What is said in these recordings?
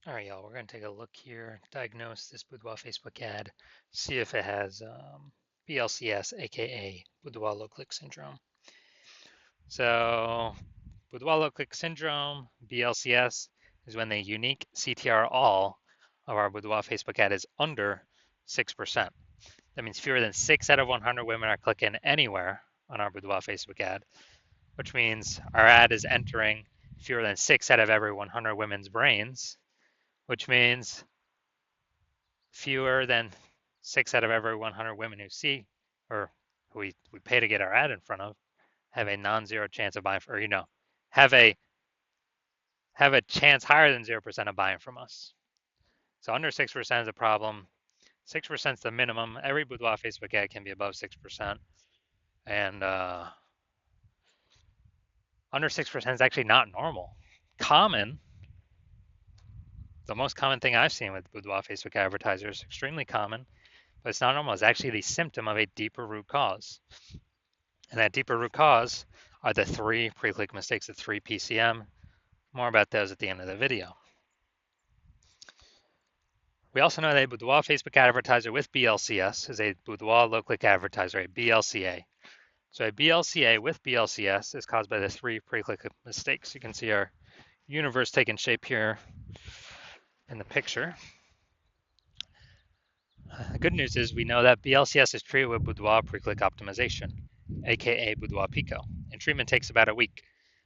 All right, y'all, we're going to take a look here, diagnose this boudoir Facebook ad, see if it has BLCS, aka boudoir low click syndrome. So, boudoir low click syndrome, BLCS, is when the unique CTR all of our boudoir Facebook ad is under 6%. That means fewer than 6 out of 100 women are clicking anywhere on our boudoir Facebook ad, which means our ad is entering fewer than 6 out of every 100 women's brains, which means fewer than 6 out of every 100 women who see or who we pay to get our ad in front of have a non-zero chance of buying, or have a chance higher than 0% of buying from us. So under 6% is a problem. 6% is the minimum. Every boudoir Facebook ad can be above 6%, and under 6% is actually not normal. Common, the most common thing I've seen with boudoir Facebook advertisers, extremely common, but it's not normal. It's actually the symptom of a deeper root cause. And that deeper root cause are the 3 pre-click mistakes, the 3 PCM. More about those at the end of the video. We also know that a boudoir Facebook advertiser with BLCS is a boudoir low-click advertiser, a BLCA. So a BLCA with BLCS is caused by the 3 pre-click mistakes. You can see our universe taking shape here in the picture. The good news is we know that BLCS is treated with boudoir pre-click optimization, aka boudoir Pico, and treatment takes about a week.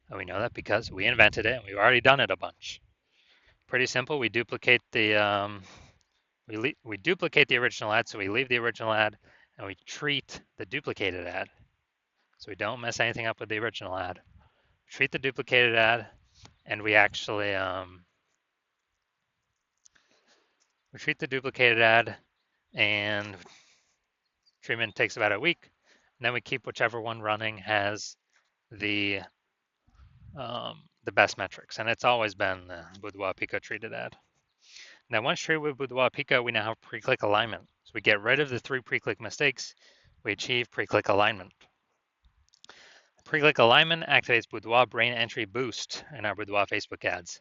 And we know that because we invented it and we've already done it a bunch. Pretty simple. We duplicate the original ad, so we leave the original ad and we treat the duplicated ad. So we don't mess anything up with the original ad. Treat the duplicated ad, and we actually treat the duplicated ad, and treatment takes about a week. And then we keep whichever one running has the best metrics, and it's always been the Boudoir Pico treated ad. Now, once treated with Boudoir Pico, we now have pre-click alignment. So we get rid of the 3 pre-click mistakes. We achieve pre-click alignment. Pre-click alignment activates Boudoir brain entry boost in our Boudoir Facebook ads.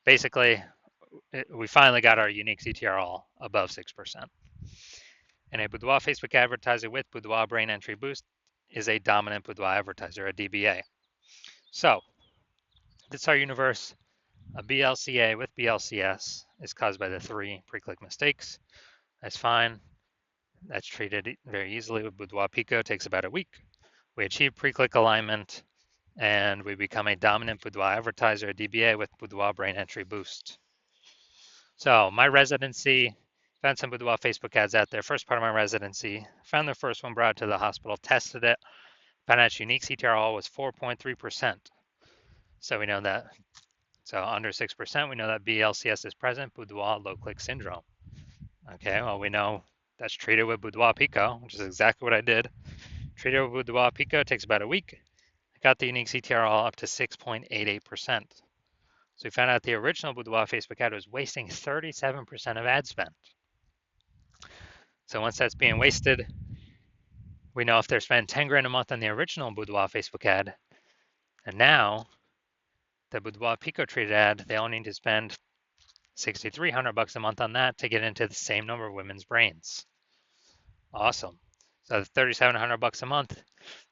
Basically, we finally got our unique CTR all above 6%. And a Boudoir Facebook advertiser with Boudoir brain entry boost is a dominant Boudoir advertiser, a DBA. So, this is our universe. A BLCA with BLCS is caused by the 3 pre-click mistakes. That's fine. That's treated very easily with Boudoir Pico. It takes about a week. We achieve pre-click alignment, and we become a dominant boudoir advertiser, a DBA with boudoir brain entry boost. So my residency, found some boudoir Facebook ads out there. First part of my residency, found the first one, brought it to the hospital, tested it, found out its unique CTR was 4.3%. So we know that, so under 6%, we know that BLCS is present, boudoir low click syndrome. Okay, well, we know that's treated with Boudoir Pico, which is exactly what I did. Treated with Boudoir Pico takes about a week. I got the unique CTR all up to 6.88%. So we found out the original Boudoir Facebook ad was wasting 37% of ad spend. So once that's being wasted, we know if they're spending 10 grand a month on the original Boudoir Facebook ad, and now the Boudoir Pico treated ad, they only need to spend $6,300 a month on that to get into the same number of women's brains. Awesome. So the $3,700 a month,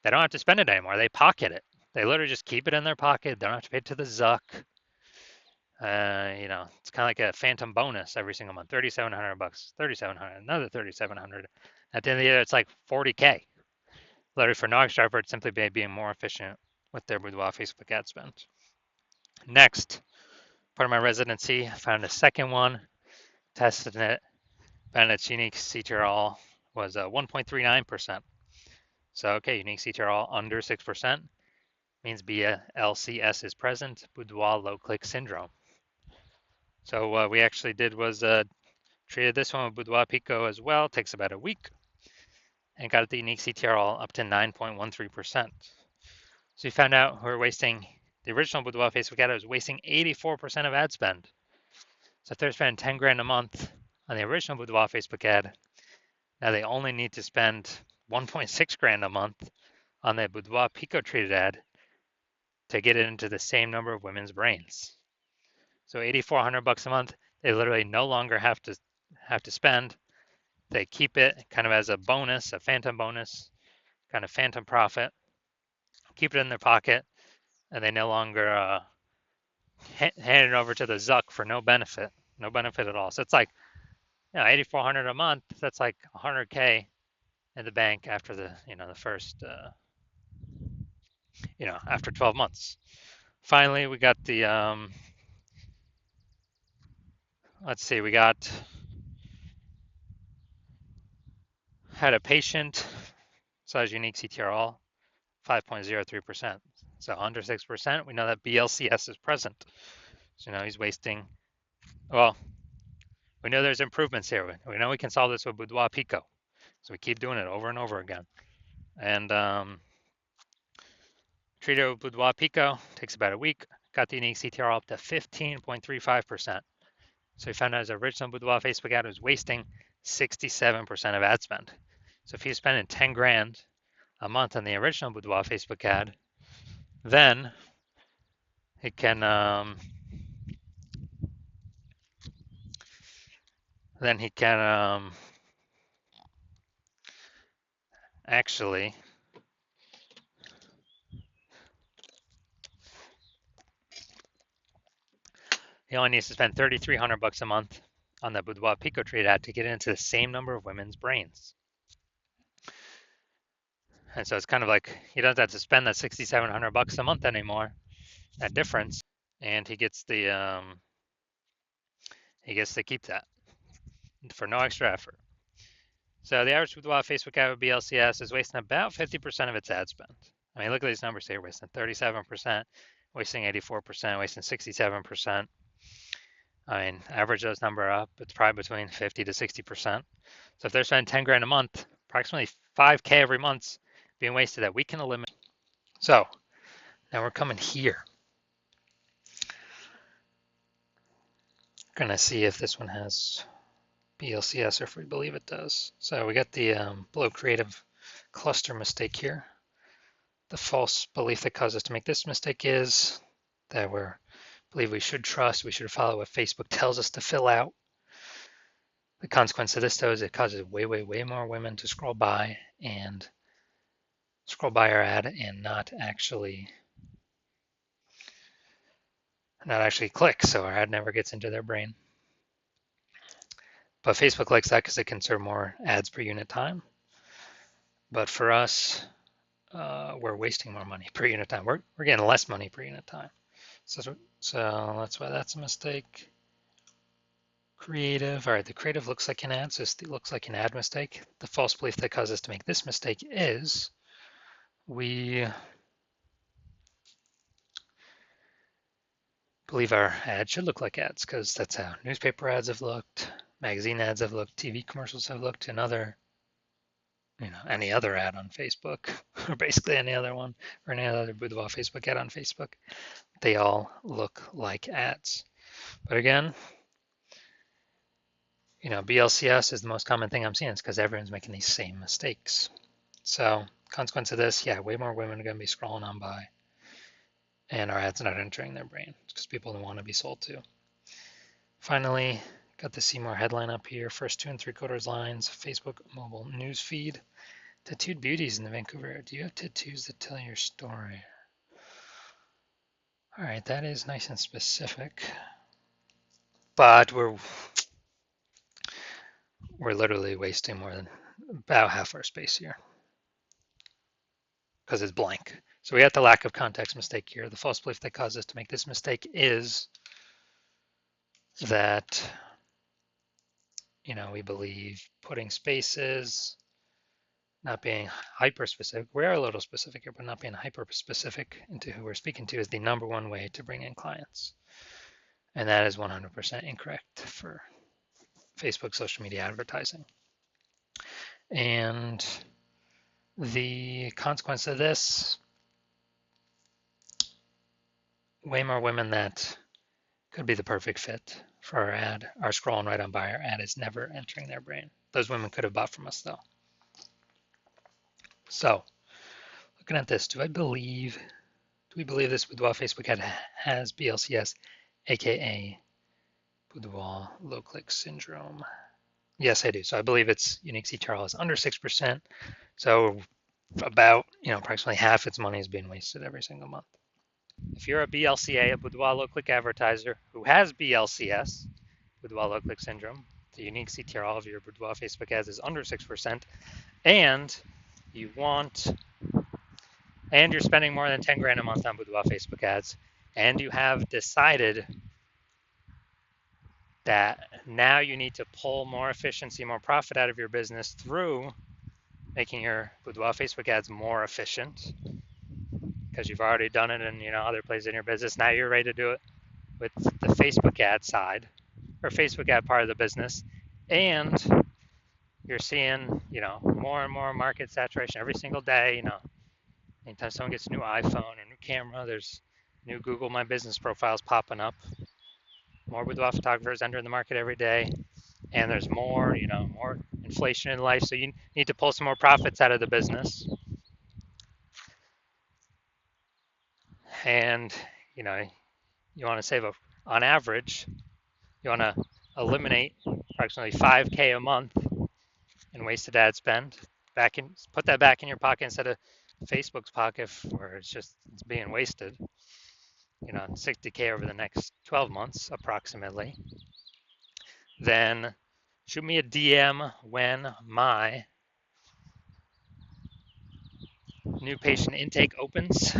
they don't have to spend it anymore. They pocket it. They literally just keep it in their pocket. They don't have to pay it to the Zuck. It's kind of like a phantom bonus every single month. $3,700, $3,700, another $3,700. At the end of the year, it's like $40K. Literally for no extra effort, simply by being more efficient with their boudoir Facebook ad spend. Next, part of my residency, I found a second one, tested it, found its unique CTR all was 1.39%. So, okay, unique CTR all under 6% means BLCS is present, boudoir low click syndrome. So what we actually did was treated this one with Boudoir Pico as well. Takes about a week, and got the unique CTR all up to 9.13%. So we found out we were wasting, the original Boudoir Facebook ad was wasting 84% of ad spend. So if they're spending 10 grand a month on the original Boudoir Facebook ad, now they only need to spend 1.6 grand a month on the Boudoir Pico treated ad to get it into the same number of women's brains. So $8,400 a month, They literally no longer have to spend. They keep it kind of as a bonus, a phantom bonus, kind of phantom profit. Keep it in their pocket, and they no longer hand it over to the Zuck for no benefit at all. So it's like 8,400 a month. That's like 100K in the bank after the first after 12 months. Finally, we got the let's see, we had a patient size unique CTRL 5.03%. So under 6%, we know that BLCS is present. So he's wasting. Well, we know there's improvements here. We know we can solve this with Boudoir Pico. So we keep doing it over and over again. And treated with Boudoir Pico, takes about a week, got the unique CTR up to 15.35%. So we found out his original Boudoir Facebook ad was wasting 67% of ad spend. So if he's spending 10 grand a month on the original Boudoir Facebook ad, then he can actually he only needs to spend $3,300 a month on the Boudoir Pico trade ad to get into the same number of women's brains. And so it's kind of like he doesn't have to spend that $6,700 a month anymore, that difference, and he gets to keep that for no extra effort. So the average Boudoir Facebook ad with BLCS is wasting about 50% of its ad spend. I mean, look at these numbers here: wasting 37%, wasting 84%, wasting 67%. I mean, average those numbers up, it's probably between 50 to 60%. So if they're spending 10 grand a month, approximately 5K every month being wasted that we can eliminate. So now we're coming here. Gonna see if this one has BLCS or if we believe it does. So we got the below creative cluster mistake here. The false belief that caused us to make this mistake is that we believe we should follow what Facebook tells us to fill out. The consequence of this, though, is it causes way more women to scroll by our ad and not actually click, so our ad never gets into their brain. But Facebook likes that because it can serve more ads per unit time. But for us, we're wasting more money per unit time. We're getting less money per unit time. So that's why that's a mistake. Creative. All right, the creative looks like an ad, so it looks like an ad mistake. The false belief that caused us to make this mistake is we believe our ad should look like ads because that's how newspaper ads have looked, magazine ads have looked, TV commercials have looked, and any other ad on Facebook, or basically any other one, or any other Boudoir Facebook ad on Facebook. They all look like ads. But again, BLCS is the most common thing I'm seeing. It's because everyone's making these same mistakes. So consequence of this, way more women are going to be scrolling on by, and our ads not entering their brain because people don't want to be sold to. Finally, got the See More headline up here. First 2 3/4 lines, Facebook mobile news feed. Tattooed beauties in the Vancouver. Do you have tattoos that tell your story? All right, that is nice and specific. But we're literally wasting more than about half our space here because it's blank. So we got the lack of context mistake here. The false belief that caused us to make this mistake is that, we believe putting spaces, not being hyper specific. We are a little specific here, but not being hyper specific into who we're speaking to is the number one way to bring in clients. And that is 100% incorrect for Facebook social media advertising. And the consequence of this, way more women that could be the perfect fit for our ad are scrolling right on by. Our ad is never entering their brain. Those women could have bought from us though. So looking at this, do we believe this Boudoir Facebook ad has BLCS, aka boudoir low click syndrome. Yes, I do. So I believe its unique CTRL is under 6%. So about, approximately half its money is being wasted every single month. If you're a BLCA, a boudoir low click advertiser who has BLCS, boudoir low click syndrome, the unique CTRL of your boudoir Facebook ads is under 6%, and you're spending more than 10 grand a month on boudoir Facebook ads, and you have decided that now you need to pull more efficiency, more profit out of your business through making your boudoir Facebook ads more efficient, because you've already done it in other places in your business. Now you're ready to do it with the Facebook ad side or Facebook ad part of the business, and you're seeing more and more market saturation every single day. Anytime someone gets a new iPhone or new camera, there's new Google My Business profiles popping up. More boudoir photographers entering the market every day, and there's more inflation in life, so you need to pull some more profits out of the business. And you want to save on average, you want to eliminate approximately 5K a month in wasted ad spend. Put that back in your pocket instead of Facebook's pocket, where it's being wasted. 60K over the next 12 months approximately. Then shoot me a DM when my new patient intake opens.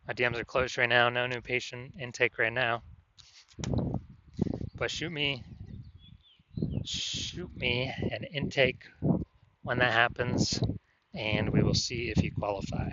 My DMs are closed right now. No new patient intake right now. But shoot me an intake when that happens, and we will see if you qualify.